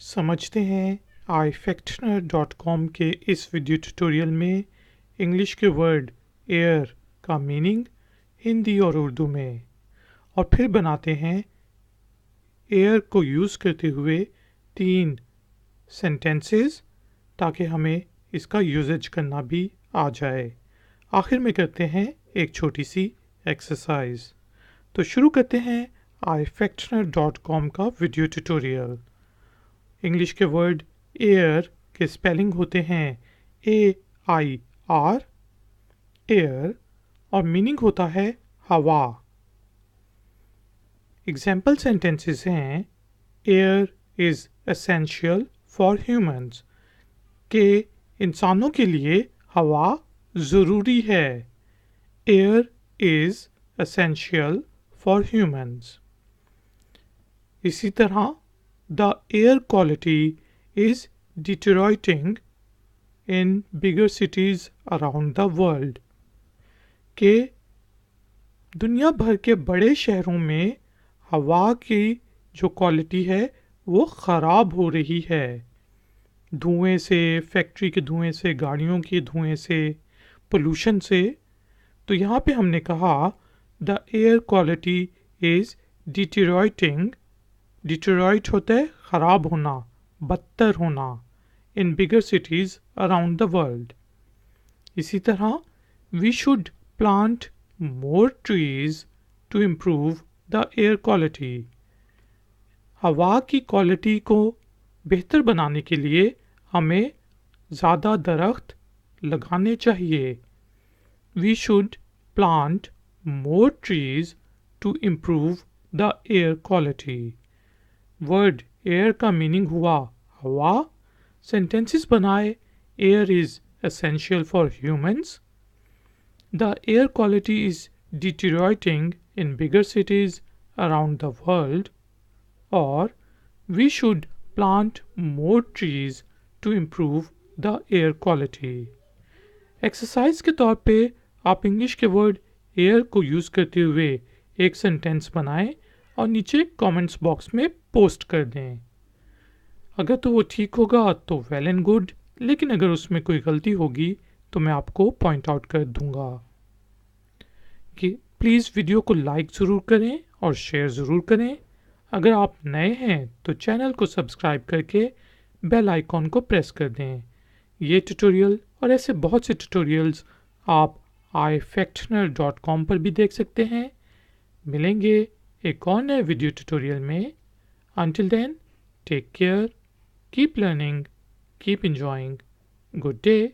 समझते हैं ifactioner.com के इस वीडियो ट्यूटोरियल में इंग्लिश के वर्ड एयर का मीनिंग हिंदी और उर्दू में, और फिर बनाते हैं एयर को यूज़ करते हुए 3 सेंटेंसेस ताकि हमें इसका यूजेज करना भी आ जाए। आखिर में करते हैं एक छोटी सी एक्सरसाइज। तो शुरू करते हैं ifactioner.com का वीडियो ट्यूटोरियल। इंग्लिश के वर्ड एयर के स्पेलिंग होते हैं AIR, एयर, और मीनिंग होता है हवा। एग्जाम्पल सेंटेंसेस हैं air is essential for humans, के इंसानों के लिए हवा ज़रूरी है। Air is essential for humans. इसी तरह the air quality is deteriorating in bigger cities around the world, कि दुनिया भर के बड़े शहरों में हवा की जो क्वालिटी है वो ख़राब हो रही है। धुएं से, फैक्ट्री के धुएं से, गाड़ियों के धुएं से, पोल्यूशन से। तो यहाँ पे हमने कहा the air quality is deteriorating. Deteriorate होता है ख़राब होना, बदतर होना, in bigger cities around the world. इसी तरह we should plant more trees to improve the air quality. हवा की क्वालिटी को बेहतर बनाने के लिए हमें ज़्यादा दरख्त लगाने चाहिए। We should plant more trees to improve the air quality. Word air का मीनिंग हुआ हवा। सेंटेंसेस बनाए air is essential for humans, the air quality is deteriorating in bigger cities around the world, और we should plant more trees to improve the air quality. Exercise के तौर पे आप English के वर्ड एयर को use करते हुए एक सेंटेंस बनाएं और नीचे कमेंट्स बॉक्स में पोस्ट कर दें। अगर तो वो ठीक होगा तो वेल एंड गुड, लेकिन अगर उसमें कोई गलती होगी तो मैं आपको पॉइंट आउट कर दूंगा। कि प्लीज़ वीडियो को लाइक ज़रूर करें और शेयर ज़रूर करें। अगर आप नए हैं तो चैनल को सब्सक्राइब करके बेल आइकॉन को प्रेस कर दें। ये ट्यूटोरियल और ऐसे बहुत से ट्यूटोरियल्स आप ifactioner.com पर भी देख सकते हैं। मिलेंगे एक और नए वीडियो ट्यूटोरियल में। Until then, take care, keep learning, keep enjoying. Good day.